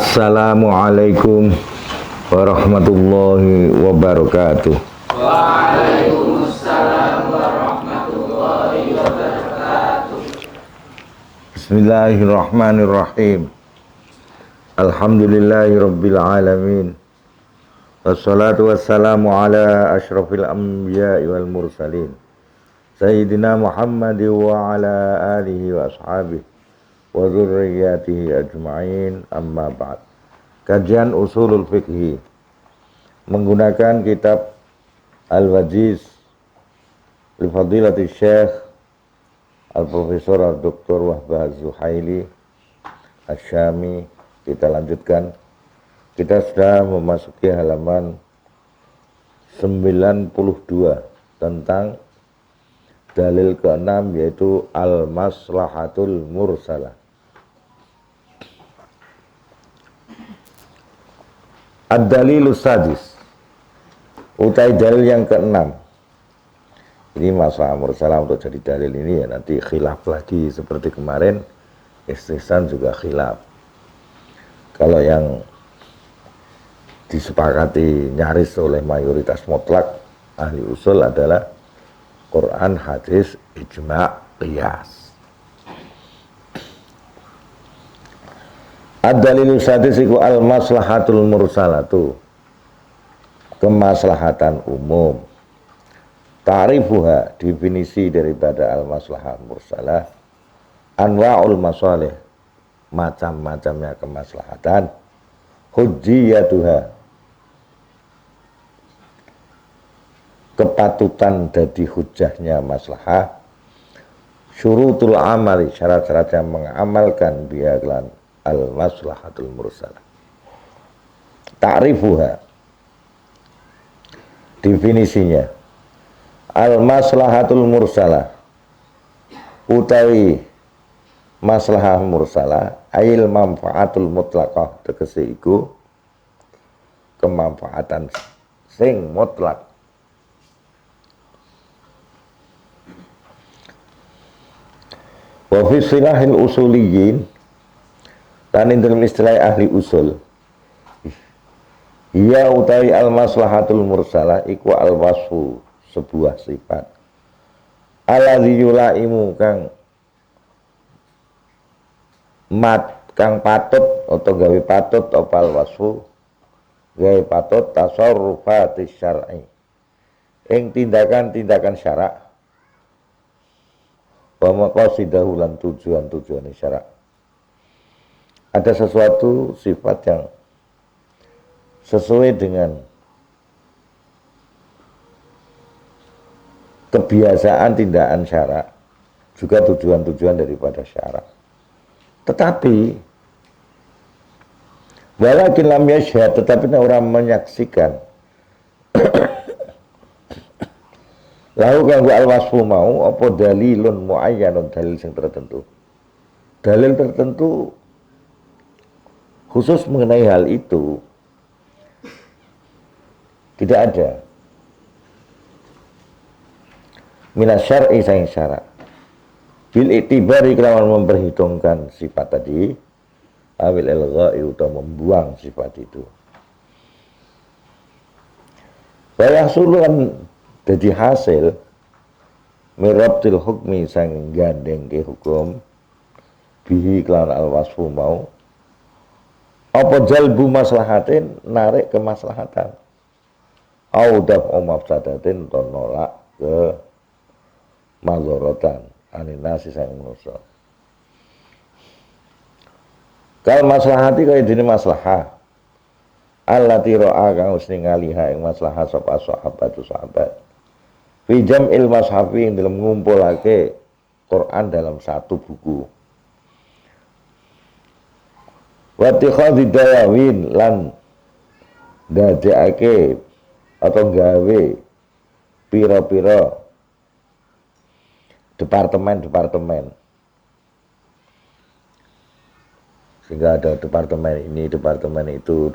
Assalamualaikum warahmatullahi wabarakatuh. Waalaikumsalam warahmatullahi wabarakatuh. Bismillahirrahmanirrahim. Alhamdulillahi rabbil alamin. Wassalatu wassalamu ala ashrafil anbiya'i wal mursalin Sayyidina Muhammad wa ala alihi wa ashabihi wa dzurriyyatihi ajma'in, amma ba'd. Kajian usulul fiqhi menggunakan kitab Al-Wajiz li fadilati Syekh Al-Profesor Al-Doktor Wahbah Az-Zuhaili Asy-Syami. Kita lanjutkan. Kita sudah memasuki halaman 92 tentang dalil ke-6, yaitu al-maslahatul mursalah. Ad-dalilus sadis, utai dalil yang ke-6. Ini masalah mursalah untuk jadi dalil ini ya nanti khilaf lagi seperti kemarin. Istihsan juga khilaf. Kalau yang disepakati nyaris oleh mayoritas mutlak ahli usul adalah Quran, hadis, ijma', qiyas. Ad-dalilu sadis iku al-maslahatul mursalatu, kemaslahatan umum. Ta'rifuha, definisi daripada al-maslahat mursalah, anwa'ul masalih, macam-macamnya kemaslahatan. Hujjiyatuha, kepatutan dadi hujjahnya maslahah. Syurutul amali, syarat-syarat yang mengamalkan biaklan al-maslahatul mursalah. Ta'rifuha, definisinya, al-maslahatul mursalah utawi maslahah mursalah ail manfaatul mutlaqah, tegese iku kemanfaatan sing mutlak. Wa fi silahil usuliyin, dan dalam istilah ahli usul, ya utawi al maslahatul mursalah iku al wasfu, sebuah sifat, alladzi yulaimu kang patut atau gawe patut opal wasfu, gawe patut tasarrufatis syar'i, ing tindakan-tindakan syarak, wa maqasidahu lan tujuan-tujuan syarak. Ada sesuatu sifat yang sesuai dengan kebiasaan tindakan syarak, juga tujuan-tujuan daripada syarak. Tetapi walakin lam yashhad, tetapi orang menyaksikan lahu kanggo al-wasfu mau apa dalilun muayyanun, dalil sing tertentu. Dalil tertentu khusus mengenai hal itu tidak ada. Minas syar'i sang syarak. Bil itibari, kelawan memperhitungkan sifat tadi, awil ilgha'i, atau membuang sifat itu. Bayah suluan jadi hasil mirabtil hukmi sang gandeng ke hukum bihi kelawan al-wasfu mau apa jalbu maslahatin, narik kemaslahatan, au daf'u mafsadatin, atau nolak ke mazharatan aninasi sang manusia. Kal maslahati kaya dene maslahah allati ra'a kang wis ningaliha ing maslahah sapa sahabatu sahabat fi jam'il mashafi, ing dalam ngumpulake Quran dalam satu buku, wa tikhadhi dawawin, lan dadekake atau gawe pira-pira departemen-departemen, sehingga ada departemen ini, departemen itu,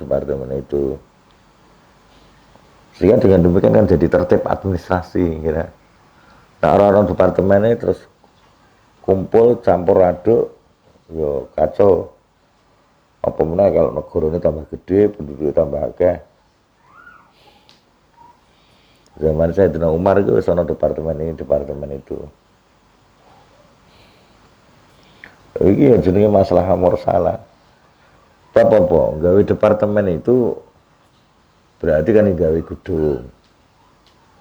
sehingga dengan demikian kan jadi tertib administrasi kira. Nah, orang-orang departemen ini terus kumpul campur aduk, yo kacau. Apa meneh kalau negaranya tambah gede, penduduknya tambah akeh. Zaman Sayyidina Umar itu sono departemen ini, departemen itu. Iki ya jenenge masalah mursalah. Apa-apa, gawe departemen itu berarti kan gawe gedung.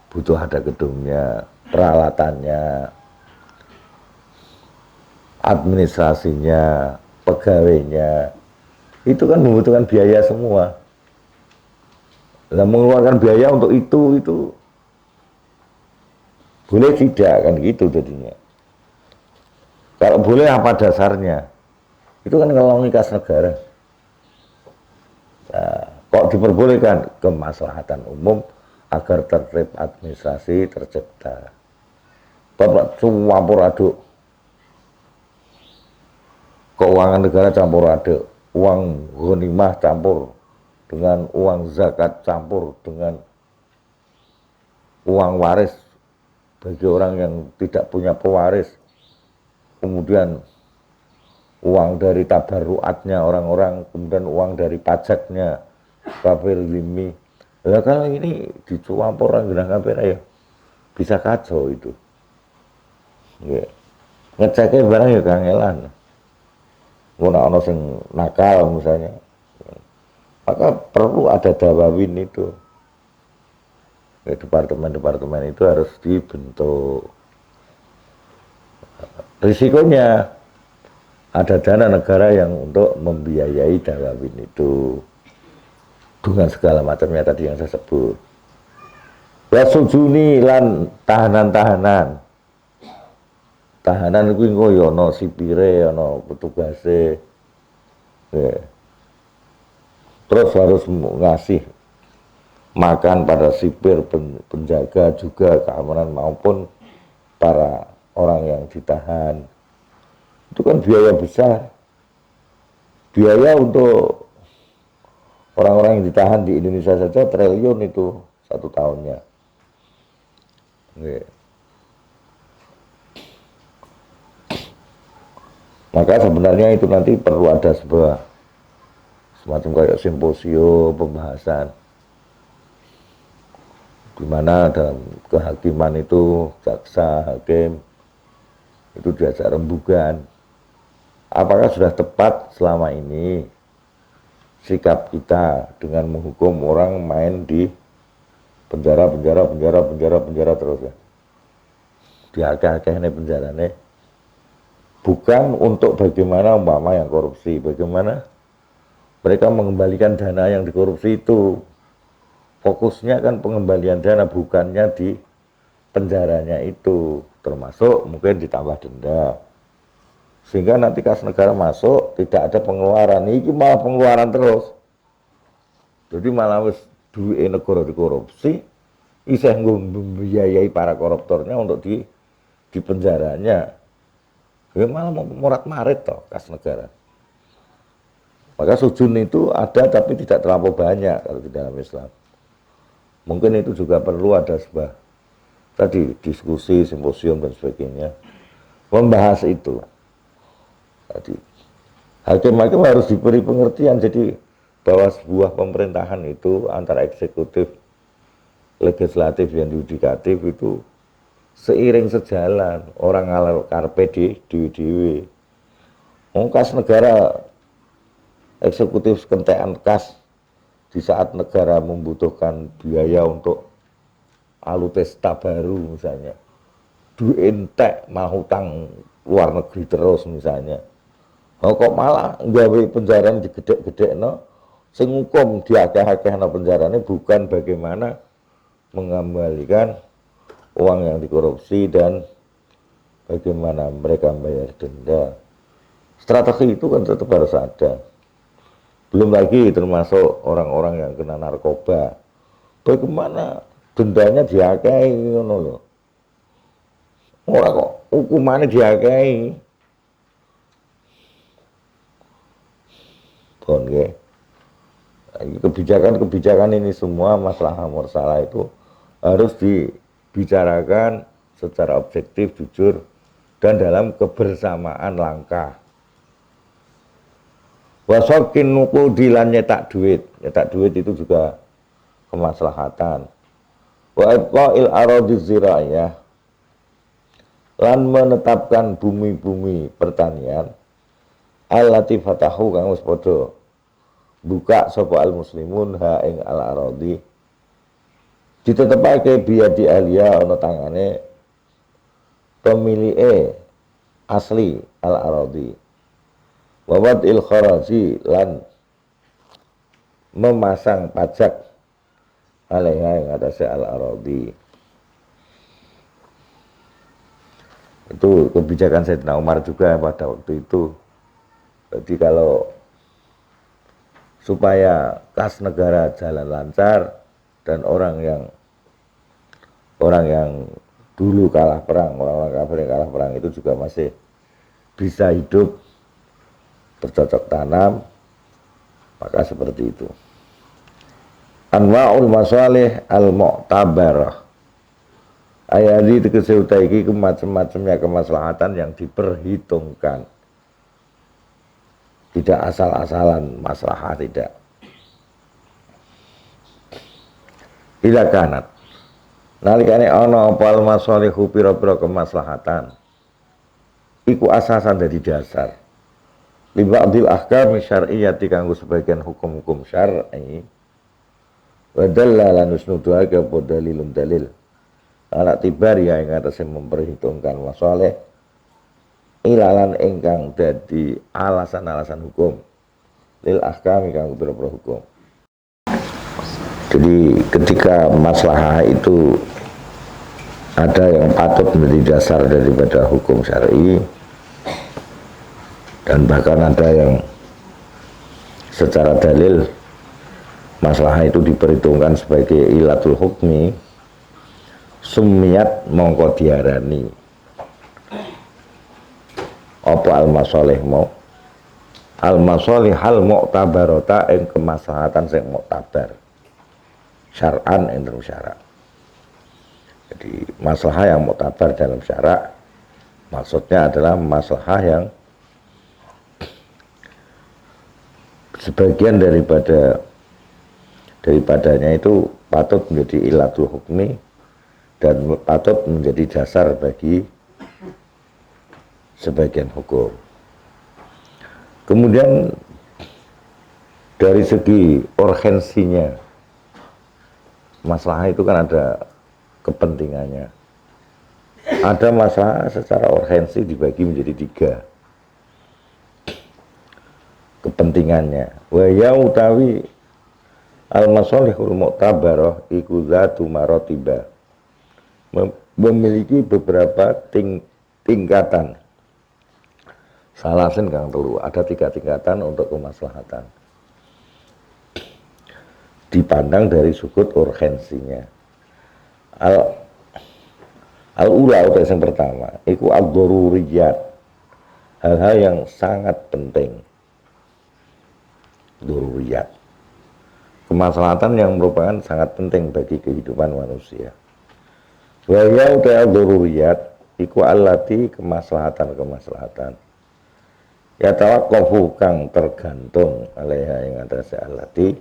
Butuh ada gedungnya, peralatannya, administrasinya, pegawainya. Itu kan membutuhkan biaya semua. Nah, mengeluarkan biaya untuk itu boleh tidak kan gitu jadinya. Kalau boleh apa dasarnya? Itu kan ngelongi kas negara. Nah, kok diperbolehkan? Kemaslahatan umum agar tertib administrasi tercipta. Bapak campur aduk. Keuangan negara campur aduk. Uang ghanimah campur dengan uang zakat, campur dengan uang waris bagi orang yang tidak punya pewaris. Kemudian uang dari tabarruatnya orang-orang, kemudian uang dari pajaknya, kafir zimmi. Lah kalau ini dicampur orang genah kabeh ya bisa kacau itu. Ya. Ngeceknya barang ya kangelan. Ngono ana sing nakal misalnya. Maka perlu ada dawawin itu. Ya, departemen-departemen itu harus dibentuk. Risikonya ada dana negara yang untuk membiayai dawawin itu dengan segala macamnya tadi yang saya sebut. Ya sujuni lan tahanan-tahanan. Tahanan itu ya ana sipire, ana petugase. Ya. Terus harus ngasih makan pada sipir, penjaga juga keamanan maupun para orang yang ditahan. Itu kan biaya besar. Biaya untuk orang-orang yang ditahan di Indonesia saja triliun itu satu tahunnya. Maka sebenarnya itu nanti perlu ada sebuah semacam kayak simposium pembahasan di mana dalam kehakiman itu jaksa, hakim itu diajak rembugan. Apakah sudah tepat selama ini sikap kita dengan menghukum orang main di penjara terus ya. Di akeh-akeh ini penjara nih. Bukan untuk bagaimana umpama yang korupsi, bagaimana mereka mengembalikan dana yang dikorupsi itu. Fokusnya kan pengembalian dana, bukannya di penjaranya itu. Termasuk mungkin ditambah denda. Sehingga nanti kas negara masuk, tidak ada pengeluaran. Ini malah pengeluaran terus. Jadi malah wis duit negara dikorupsi, isih membiayai para koruptornya untuk di penjaranya. Ya malah morat-marit toh kas negara. Maka sujun itu ada tapi tidak terlalu banyak kalau di dalam Islam. Mungkin itu juga perlu ada sebuah tadi diskusi, simposium dan sebagainya membahas itu. Tadi hakim-hakim harus diberi pengertian jadi bahwa sebuah pemerintahan itu antara eksekutif, legislatif dan yudikatif itu seiring sejalan, orang ngalor karpe di dewi-dewi. Kas negara eksekutif kentekan kas di saat negara membutuhkan biaya untuk alutesta baru misalnya, duit entek malah hutang luar negeri terus misalnya. Kok malah gawe penjara digedek-gedek no, sing hukum diakeh-akeh no penjaranya bukan bagaimana mengembalikan uang yang dikorupsi dan bagaimana mereka membayar denda. Strategi itu kan tetap harus ada. Belum lagi termasuk orang-orang yang kena narkoba. Bagaimana dendanya diakai ngono lho. Ora kok hukumannya diakai. Bon nggih. Kebijakan-kebijakan ini semua masalah mursalah itu harus dibicarakan secara objektif, jujur dan dalam kebersamaan langkah. Wasokin nuqudi lan nyetak duit itu juga kemaslahatan. Wa ibqa'il aradhi zira'iyah lan menetapkan bumi-bumi pertanian allati fatahu kang wis padha buka sapa al muslimun ha ing al aradhi ditetepake biadi ahliya ana tangane pemilike asli al aradhi wawad il kharaji lan memasang pajak alaiha yang atasnya al aradhi. Itu kebijakan Sayyidina Umar juga pada waktu itu. Jadi kalau supaya kas negara jalan lancar dan orang yang dulu kalah perang, orang-orang kafir yang kalah perang itu juga masih bisa hidup bercocok tanam, maka seperti itu. Anwa'ul masalih al-mu'tabarah. Ayat itu keseutaiki macam-macamnya kemaslahatan yang diperhitungkan. Tidak asal-asalan maslahah, tidak. Bila kanat nalikane ana apa al-masalihu pira-pira kemaslahatan iku asasan dari dasar li ba'dil ahkam syar'iyyati kanggo sebagian hukum-hukum syar'i wa dallalan usnuduha ka dalilun dalil ala tibar ya ing atase memperhitungkan masalih ilalan ingkang dadi alasan-alasan hukum lil ahkam kanggo pira-pira hukum. Jadi ketika maslahah itu ada yang patut menjadi dasar daripada hukum syar'i dan bahkan ada yang secara dalil maslahah itu diperhitungkan sebagai ilatul hukmi sumiyat mongko diarani apa al-masalih mau al-masalih hal mu'tabarata ing kemaslahatan sing mu'tabar syar'an ing dalam syarak. Jadi maslahah yang mu'tabar dalam syarak maksudnya adalah maslahah yang sebagian daripadanya itu patut menjadi ilatul hukmi dan patut menjadi dasar bagi sebagian hukum. Kemudian dari segi urgensinya masalah itu kan ada kepentingannya. Ada masalah secara urgensi dibagi menjadi 3 kepentingannya. Wa ya utawi al-masalihul mu'tabarah iku zatu maratiba, memiliki beberapa tingkatan. Salasin kang telu, ada 3 tingkatan untuk kemaslahatan. Dipandang dari sudut urgensinya. Al-ula utai yang pertama, iku ad-daruriyat, hal-hal yang sangat penting. Daruriyat, kemaslahatan yang merupakan sangat penting bagi kehidupan manusia. Wa ya utai ad-daruriyat, iku allati kemaslahatan. Ya tawaqqafu kang tergantung alaiha yang atas allati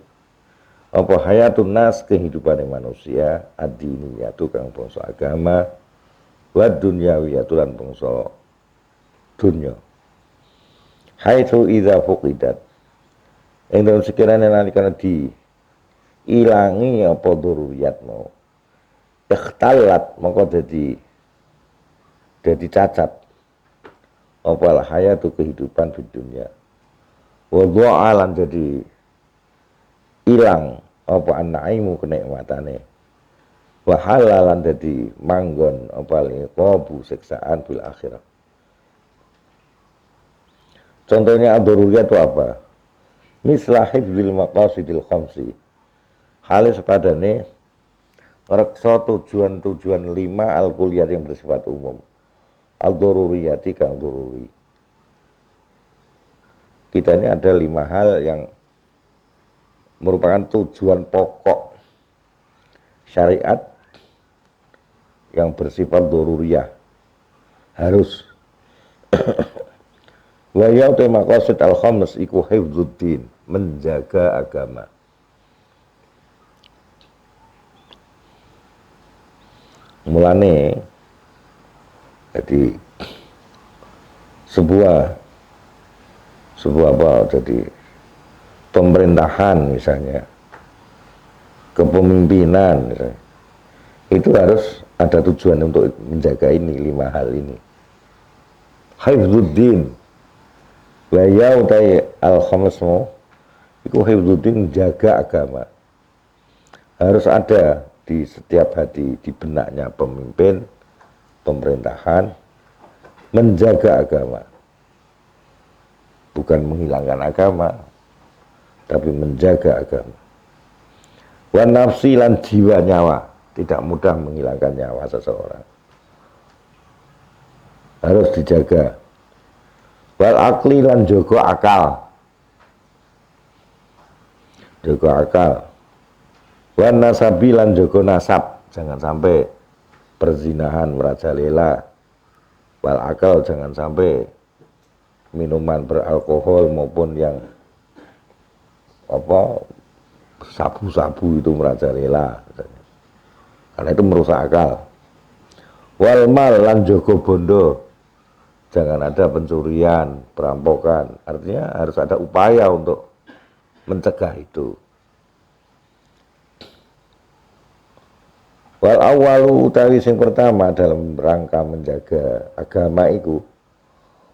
apa hayatun nas kehidupan manusia ad-diniyatu kang bangsa agama wa dunyawiyatu lan bangsa dunya haitsu idza fuqidat ing dalem sekiranya nalika diilangi apa daruriyat mau ikhtalat maka dadi cacat apa hayatu kehidupan di dunia wa dha'alan jadi ilang apa anaimu kenikmatane wa halalan dadi manggon apa liqabu siksaan bil akhirah. Contohnya ad-daruriyat itu apa? Mislah hifdzil maqasidil khamsi, hal sepadane reksa tujuan-tujuan 5 al-kulliyat yang bersifat umum. Al-daruriyati kang daruri, kita ini ada 5 hal yang merupakan tujuan pokok syariat yang bersifat daruriyah, harus Wa ya te maqasid al-khams iku hifdzuddin, menjaga agama. Mulane jadi sebuah apa, jadi pemerintahan misalnya, kepemimpinan misalnya, itu harus ada tujuan untuk menjaga ini, 5 hal ini. Hifdzuddin, wa ya utai al-khamsmu iku hifdzuddin, menjaga agama. Harus ada di setiap hati, di benaknya pemimpin pemerintahan, menjaga agama. Bukan menghilangkan agama, tapi menjaga agama. Wa nafsi lan jiwa, nyawa, tidak mudah menghilangkan nyawa seseorang, harus dijaga. Wal akli lan jaga akal, jaga akal. Wa nasabi lan jaga nasab, jangan sampai perzinahan merajalela. Wal akal, jangan sampai minuman beralkohol maupun yang apa sabu-sabu itu merajalela, karena itu merusak akal. Wal mal lan jaga bondo, jangan ada pencurian, perampokan. Artinya harus ada upaya untuk mencegah itu. Wal awalu utawi sing pertama dalam rangka menjaga agama iku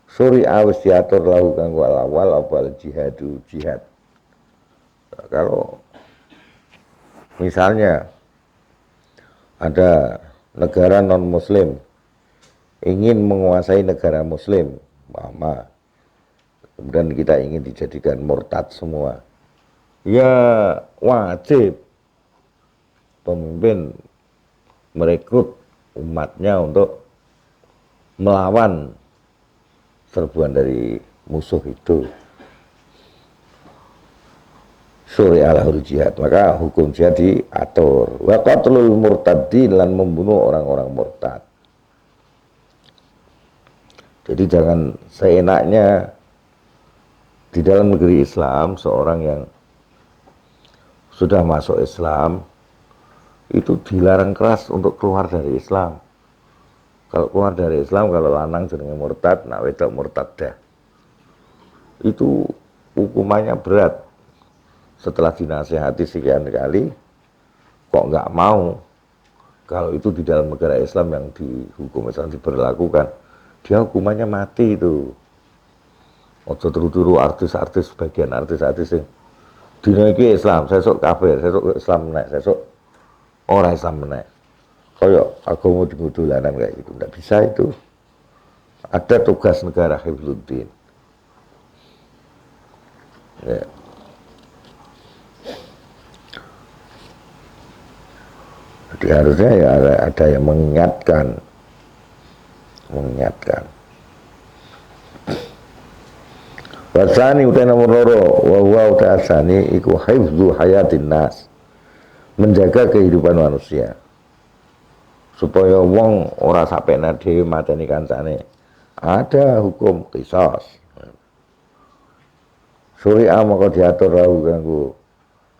suri awis diatur lahu kanggo al awal apa jihadu, jihad. Nah, kalau misalnya ada negara non muslim ingin menguasai negara muslim, kemudian kita ingin dijadikan murtad semua, ya wajib pemimpin merekrut umatnya untuk melawan serbuan dari musuh itu. Suri alahul jihad, maka hukum jihad diatur. Wa qatlul murtadin, lan membunuh orang-orang murtad. Jadi jangan seenaknya di dalam negeri Islam seorang yang sudah masuk Islam itu dilarang keras untuk keluar dari Islam. Kalau keluar dari Islam, kalau lanang jenenge murtad, nak wedok murtadah, itu hukumannya berat. Setelah dinasihati sekian kali, kok nggak mau. Kalau itu di dalam negara Islam yang dihukum Islam diberlakukan, dia hukumannya mati itu. Ojo turu-turu artis-artis, bagian artis-artis yang dinaiki Islam, sesuk kafir, sesuk Islam menek, sesuk orang Islam menek. Kayak agama dudulanan kayak gitu, nggak bisa itu. Ada tugas negara hifdzuddin. Ya. Jadi harusnya ya ada yang mengingatkan. Wasani utai nomor loro, wa huwa utai asani iku hifdzu hayatin nas, menjaga kehidupan manusia supaya wong ora sapena dhewe mateni kancane. Ada hukum qisas. Syari'a maka diatur lahu kanggo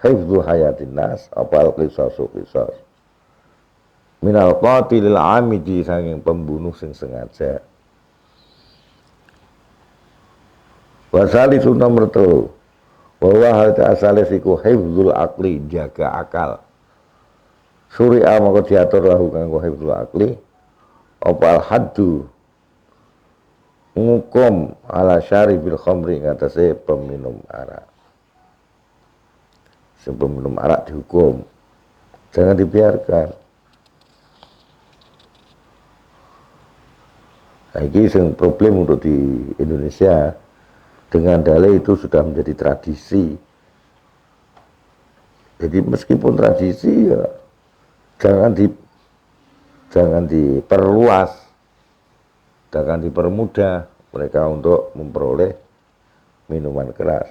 hifdzu hayatin nas, apal qisasu qisas. Minal qatilil amidi, saking pembunuh sing sengaja. Wasalisu nomor 3, bahwa hal asalis iku hifdzul akli, jaga akal. Syari'a maka diatur lahu kanggo hifdzul akli opal haddu, ngukum ala syaribil khamri, ngatasi peminum arak. Si peminum arak dihukum, jangan dibiarkan. Nah, ini yang problem untuk di Indonesia. Dengan dalih itu sudah menjadi tradisi. Jadi meskipun tradisi ya jangan diperluas, jangan dipermudah mereka untuk memperoleh minuman keras.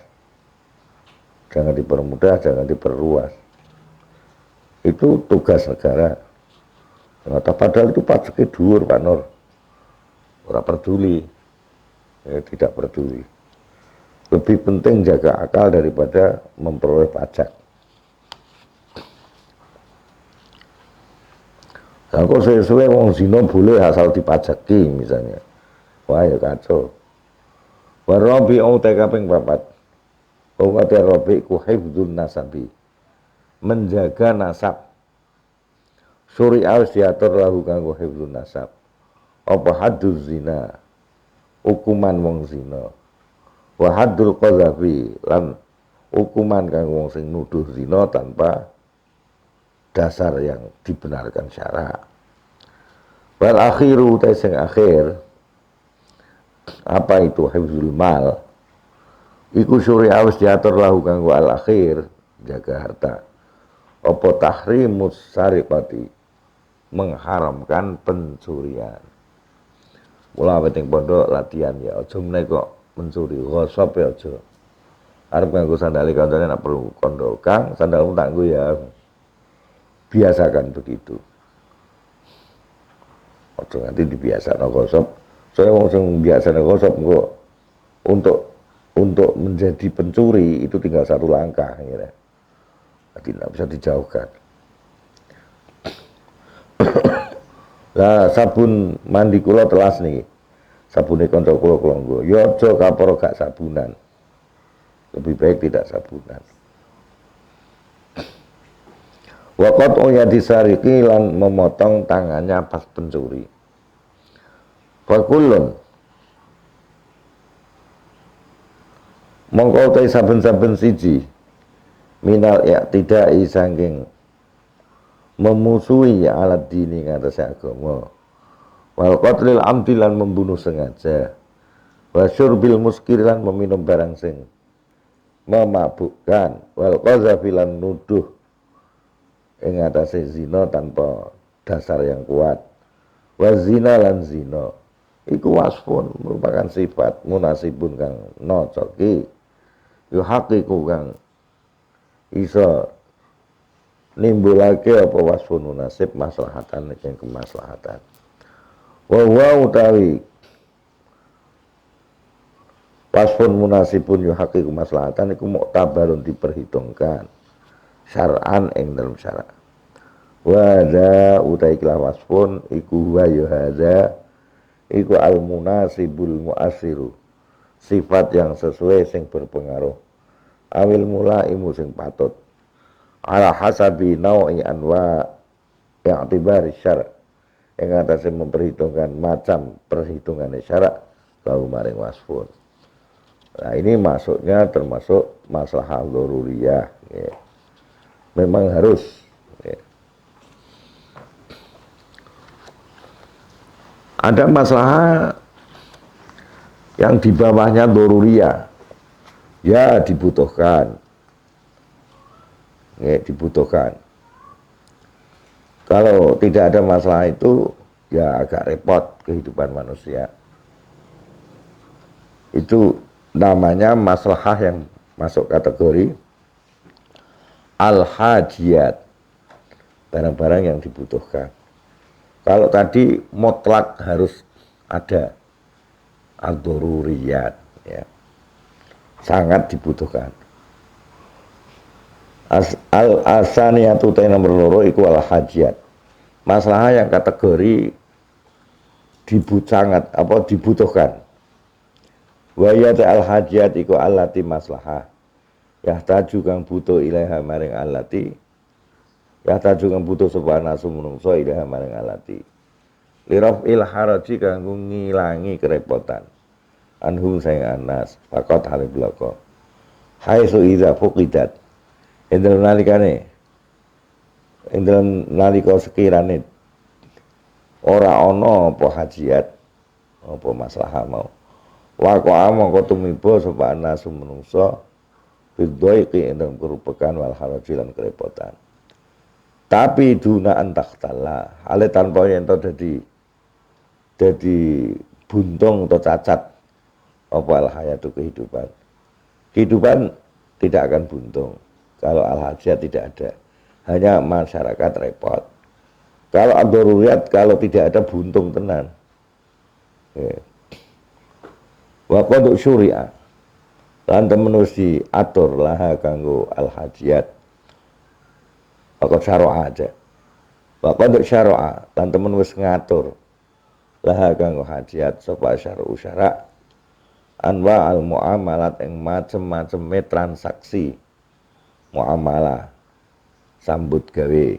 Jangan dipermudah, jangan diperluas. Itu tugas negara. Padahal itu pajaknya dhuwur, Pak Nur. Ora peduli. tidak peduli. Lebih penting jaga akal daripada memperoleh pajak. Nah, kok sesuai wong zina boleh asal dipajaki misalnya. Wah ya kacau. Warabi utai kaping 4. Kata Rabi ku hifdzun nasabi. Menjaga nasab. Syuri'ah diatur lahu kanggo hifdzun nasab. Apa hadduz zina. Hukuman wong zina. Wa haddul qadzafi lan hukuman kanggo wong sing nuduh zina tanpa dasar yang dibenarkan syara. Wal akhiru ta sing akhir apa itu hifzul mal iku syuri'ah wis diatur lahu kanggo al akhir jaga harta. Apa tahrimus sariqati mengharamkan pencurian. Mula penting pondok latihan ya aja meneh kok mencuri gosop ya aja. Arep nganggo sandale kancane nek perlu kondo Kang sandalmu tak nggo ya. Biasakan begitu. Ojo nanti dibiasakno gosop. Saya wong sing biasa gosop engko untuk menjadi pencuri itu tinggal satu langkah ya. Tidak bisa dijauhkan. Lah sabun mandi kula telas niki. Sabune kanca kula nggo. Ya aja kaporo gak sabunan. Lebih baik tidak sabunan. Waqat yadi sariki lan memotong tangannya pas pencuri. Fakulun mongko te saben-saben siji minal i'tidai saking memusuhi alat dini ngatasi agama wal qatlil amdi lan membunuh sengaja wa syurbil muskir lan meminum barang sing memabukkan wal qazafi lan nuduh ing atase zina tanpa dasar yang kuat wa zina lan zina iku wasfun merupakan sifat munasibun kang nocoki yuhaqiqu kang iso nimbulake apa wasfun munasib maslahatan ing kemaslahatan wa utawi wasfun munasibun yuhaqiqu maslahatan iku muktabarun diperhitungkan syar'an ing dalam syara' wa hadza utawi kelah wasfun iku wa hadza iku al munasibul muasiru sifat yang sesuai sing berpengaruh awil mulaimu sing patut ala hasabi nau'i anwa i'tibari syara' yang atas memperhitungkan macam perhitungan syarak lalu maring wasfun. Nah ini masuknya termasuk maslahah dzaruriyah ya. Memang harus ya. Ada masalah yang di bawahnya dzaruriyah ya dibutuhkan ya dibutuhkan. Kalau tidak ada masalah itu ya agak repot kehidupan manusia. Itu namanya maslahah yang masuk kategori al-hajiyat, barang-barang yang dibutuhkan. Kalau tadi mutlak harus ada al-daruriyat ya. Sangat dibutuhkan. Al-asaniyatu ta nomor loro iku al-hajiyat. Masalah yang kategori sangat dibutuhkan. Wa ya al-hajiyat iku allati maslahah. Yahtaju kang butuh ilaiha maring allati. Yahtaju kang butuh sapa nasu menungso ilaiha maring allati. Lirafil haraji kanggo ngilangi kerepotan. Anhum sayang anas faqat hale bloko. Haitsu idza fuqidat. Endel nalikane nalika sekirane ora ana apa hajiat apa maslahah mau waqa mongko tumiba sapa nasu menungso bidhoiqi ing kerupekan wal haraji lan kerepotan tapi duna antaktala hale tanpa yen to dadi buntung atau cacat apa al hayatu kehidupan tidak akan buntung kalau al hajat tidak ada. Hanya masyarakat repot. Kalau ad-daruriyat kalau tidak ada buntung tenan. Wa qad syuri'a lan temen wis diatur laha kanggo al hajiyat. Wa qad syara'a aja. Wa qad syara'a lan temen wis ngatur laha kanggo hajiyat sapa syara'u syara' anwa al muamalat ing macem-maceme transaksi muamalah sambut gawe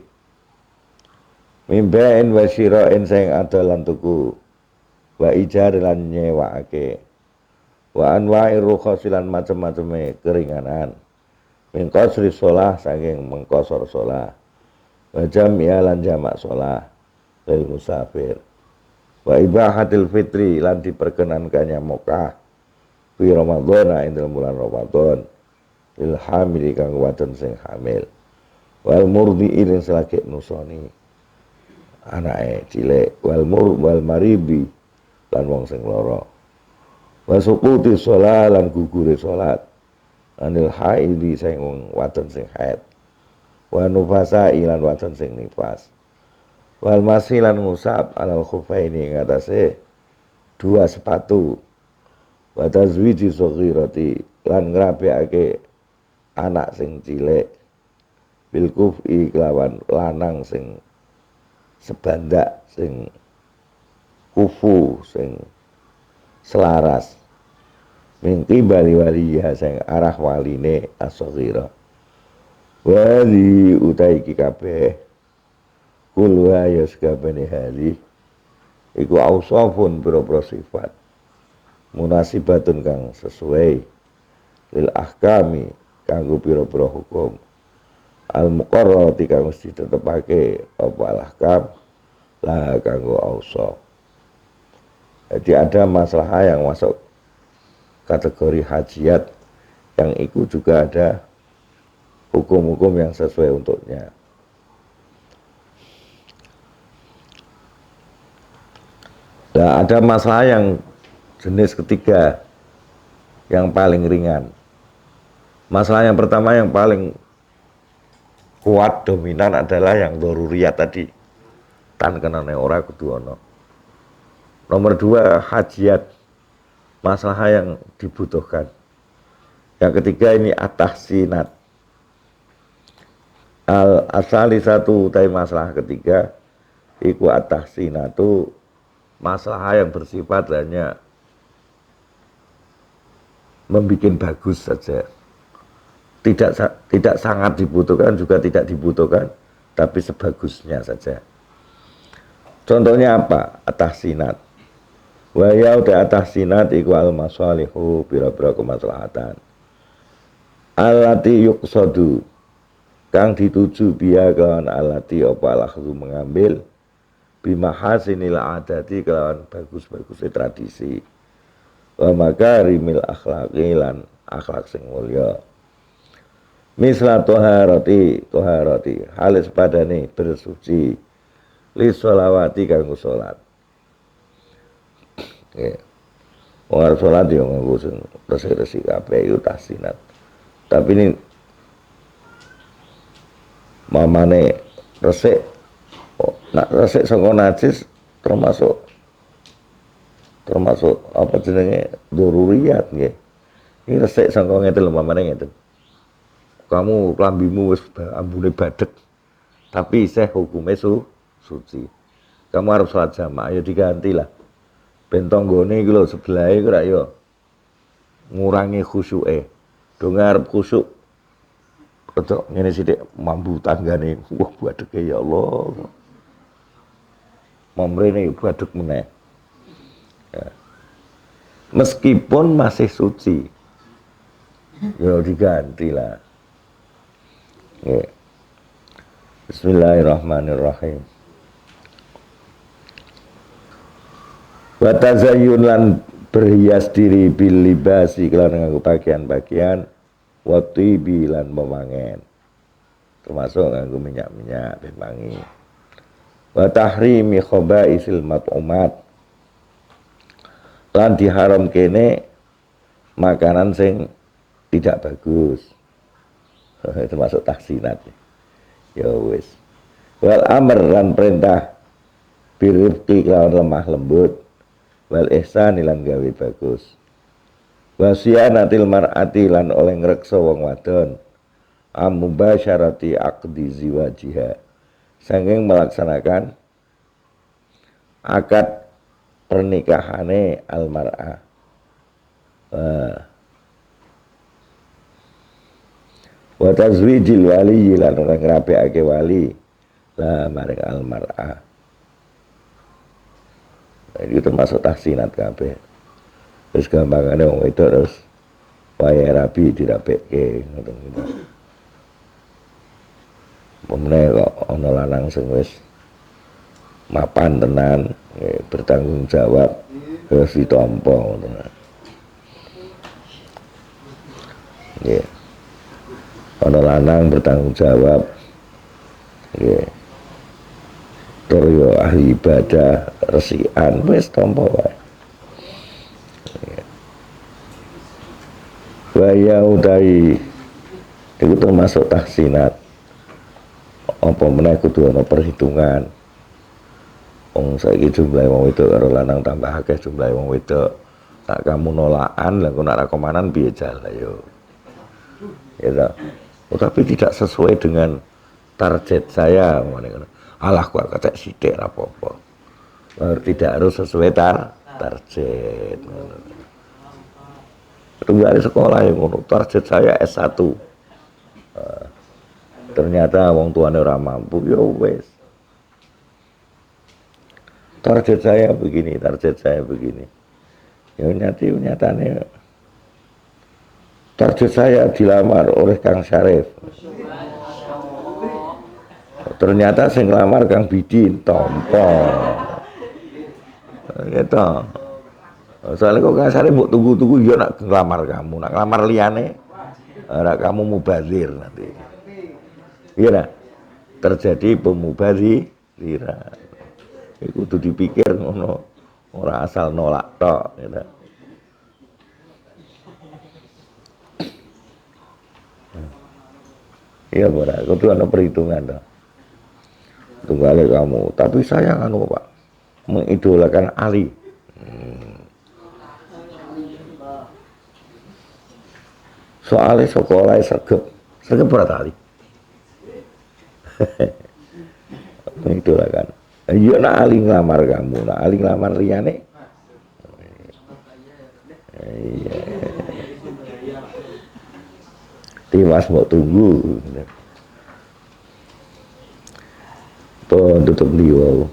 mimbain wa syira'in sing adalan tuku wa ijar lan nyewaake wa anwa'i rukhasilan macem-maceme keringanan min qasri shalah saking mengkosor shalah wa jam'i lan jamak shalah lil musafir wa ibahatil fitri lan diperkenankannya Mekah fi Ramadhan ing dalam bulan Ramadan lil hamili kang wadon sing hamil wal murdi'i lan selagi nusoni anake cilik wal maribi lan wong sing lara wa suquti shalah lan gugure salat anil haidi sing wong wadon sing haid wa nufasa lan wadon sing nifas wal masilan ngusap alal khufaini ngatasé dua sepatu wa tazwiji saghirati lan ngrapekake anak sing cilik bil kufi kelawan lanang sing sebandak sing kufu sing selaras mingki bali-waliya sing arah waline as-saghira wali utai iki kabeh kulwa ya sakabene hali iku ausafun pira-pira sifat munasibatun kang sesuai lil ahkami kanggo pira-pira hukum al muqarrarati kang mesti tetepake apa al ahkam lah kanggo ausaf. Jadi ada masalah yang masuk kategori hajiyat yang itu juga ada hukum-hukum yang sesuai untuknya. Nah, ada masalah yang jenis ketiga yang paling ringan. Masalah yang pertama yang paling kuat dominan adalah yang daruriyat tadi. Tan kenane ora kudu ana. Nomor 2 hajiyat. Masalah yang dibutuhkan. Yang ketiga ini at-tahsinat. Al-asali satu utai masalah ketiga iku at-tahsinatu masalah yang bersifat hanya membuat bagus saja, tidak sangat dibutuhkan juga tidak dibutuhkan, tapi sebagusnya saja. Contohnya apa? At-tahsinat. Wa ya udah at-tahsinat iku al-masalihu bira-bira kemaslahatan. Allati yuqsadu kang dituju biya kelawan allati apa alakhu mengambil bimahasinil adati kelawan bagus-bagusnya tradisi wa makarimil akhlaqi lan akhlak sing mulya misla toharati halis padane bersuci li sholawati kanggo salat nggih wong salat yo nganggo sing resik-resik kabeh iku tahsinat tapi ini mamane resik nak resik saka najis termasuk apa jenenge daruriyat nggih. Ini resik saka ngeten lho mamane ngeten. Kamu klambimu wis ambune badhek tapi isih hukume suci. Kamu harus salat jamaah ya diganti lah. Ben tanggane iki lho sebelahe iku ra ya ngurangi khusyuke. Do ngarep khusyuk. Kocok ngene sithik mambu tanggane. Wah badheke ya Allah. Memrene baduk meneh. Ya. Meskipun masih suci, ya diganti lah. Ya. Bismillahirrahmanirrahim. Wa tazayyun lan berhias diri bil libasi kelan nganggo pakaian-pakaian wa tibi lan memangen. Termasuk nganggo minyak-minyak pemangi. Wa tahrimi khabaisil mat'umat lan diharam kene makanan sing tidak bagus. Termasuk tahsinat ya wis wal amr lan perintah birifqi kelawan lemah lembut wal ihsan lan gawe bagus Wasiyanatil mar'ati lan oleh ngreksa wong wadon amubasyarati aqdi ziwajiha saking melaksanakan akad pernikahane almar'ah. Wa tazwijil wali lan ora ngrapekake wali la maring almar'ah. Itu termasuk tahsinat kabeh. Terus gampangane wong wedok terus wayahe rabi dirapekke ngoten gitu. Pemene kok ana lanang sing wis mapan tenan, bertanggung jawab terus ditampa ngoten. Nggih. Ana lanang bertanggung jawab nggih. Tur yo ahli ibadah, resikan wis tampa wae. Waya utai itu termasuk tahsinat. Apa meneh kudu ana perhitungan. Wong saiki jumlah wong wedok karo lanang tambah akeh jumlah wong wedok. Tak kamu nolakan lah kok nak rakomanan piye jale yo. Ya. Tapi tidak sesuai dengan target saya ngene. Alah kok kata sithik ra apa-apa. Tidak harus sesuai target. Tunggal sekolah yang ngono, target saya S1. Ternyata wong tuane ora mampu, ya wis. Target saya begini. Ya nyatane target saya dilamar oleh Kang Syarif. Ternyata sing nglamar Kang Bidin tompo. Gitu. Soalnya kok Kang Syarif mbok tunggu-tunggu ya nak ngelamar kamu, nak ngelamar liyane ora kamu mubazir nanti. Iya nah, terjadi pemubaziran. Iku kudu dipikir ngono, ora asal nolak tok gitu. Iya ora, kudu ana perhitungan toh. Tunggale kamu, tapi saya anu Pak, mengidolakan Ali. Soalnya sekolah sergep berat Ali. Itu lah kan. Iya nak Ali ngelamar kamu, nak Ali ngelamar liyane. Iya. Timas mau tunggu. Pun tutup liwau.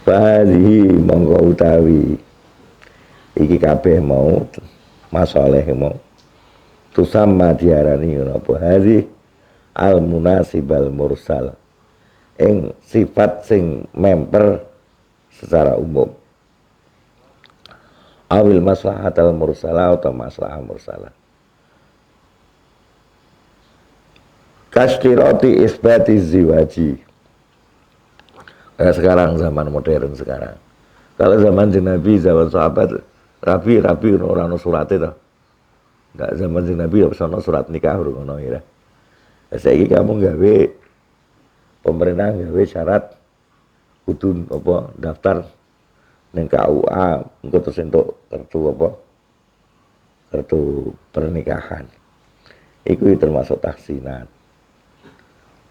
Fadhi mongko utawi. Iki kabeh mau masalah mau. Tusamma diarani apa hari al munasibal mursal ing sifat sing memper secara umum awil maslahatal mursala atau maslahah mursalah kastiroti isbati ziwaji. Kayak sekarang zaman modern sekarang, kalau zaman Nabi zaman sahabat rabi orang surate toh. Nggak zaman si Nabi ya sono surat nikah ngono ya. Saiki kamu gawe pemerintah gawe syarat kudu apa daftar ning KUA engko terus entuk kartu apa? Kartu pernikahan. Iku termasuk tahsinat.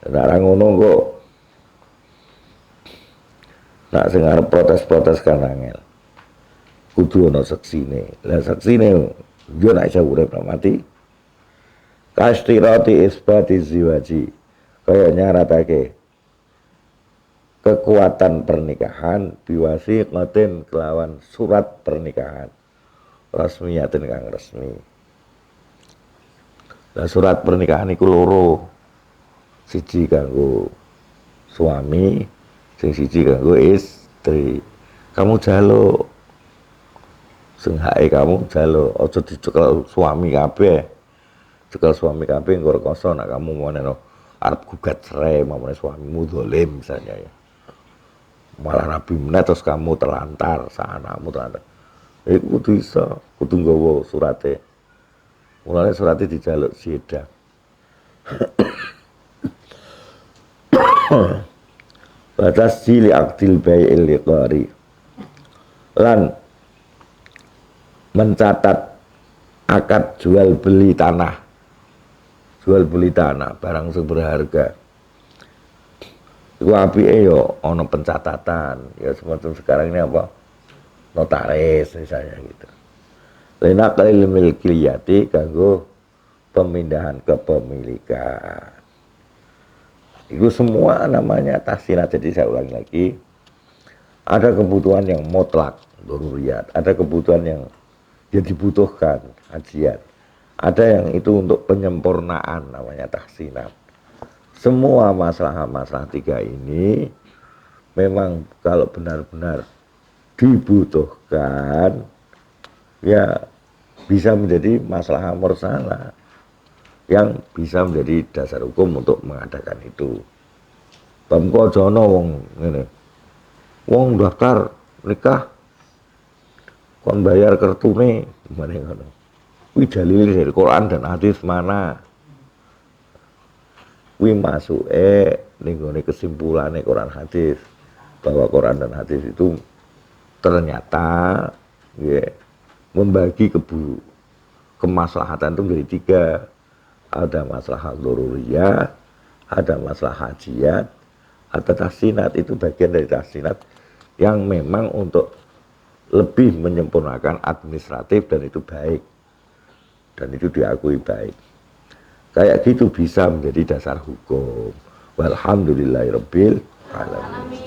Nek ora ngono kok nak sing arep protes-protes kan angel. Kudu ana saksine. Lah saksine yo nek iso urip mati kastirati isbati ziwaji kaya nyaratake kekuatan pernikahan biwasi ngaten kelawan surat pernikahan rasmiyatin kang resmi. Lah surat pernikahan iku loro, siji kanggo suami sing siji kanggo istri. Kamu jaluk sing hake kamu jalo aja dicekel suami kabeh. Cekel suami kabeh engko rekoso nek kamu meneno arep gugat cerai mamane suamimu zalim misalnya ya. Malah rabi meneh terus kamu terlantar, sak anakmu terlantar. Iku kudu iso, kudu nggawa surate. Mulane surate dijaluk sidang. Batas cili aktil bai'il liqari lan mencatat akad jual beli tanah, barang sing berharga. Iku apike yo ana pencatatan, ya semacam sekarang ini apa? Notaris misalnya gitu. Lena kalil milkiyati kanggo pemindahan kepemilikan. Itu semua namanya tahsinat. Jadi saya ulangi lagi, ada kebutuhan yang mutlak, daruriyat, ada kebutuhan yang dibutuhkan, hajiat, ada yang itu untuk penyempurnaan, namanya tahsinat. Semua masalah-masalah tiga ini memang kalau benar-benar dibutuhkan, ya bisa menjadi masalah mursalah yang bisa menjadi dasar hukum untuk mengadakan itu. Pemko jono wong ngene. Wong daftar nikah kon bayar kertune gimana ngono. Kuwi dalil dari Quran dan hadis mana? Kuwi masuke ning gone kesimpulane Quran hadis bahwa Quran dan hadis itu ternyata ya, membagi kemaslahatan itu menjadi tiga. Ada masalah daruriyah, ada masalah hajiat, ada tahsinat. Itu bagian dari tahsinat yang memang untuk lebih menyempurnakan administratif, dan itu baik, dan itu diakui baik. Kayak gitu bisa menjadi dasar hukum. Walhamdulillahirabbil alamin.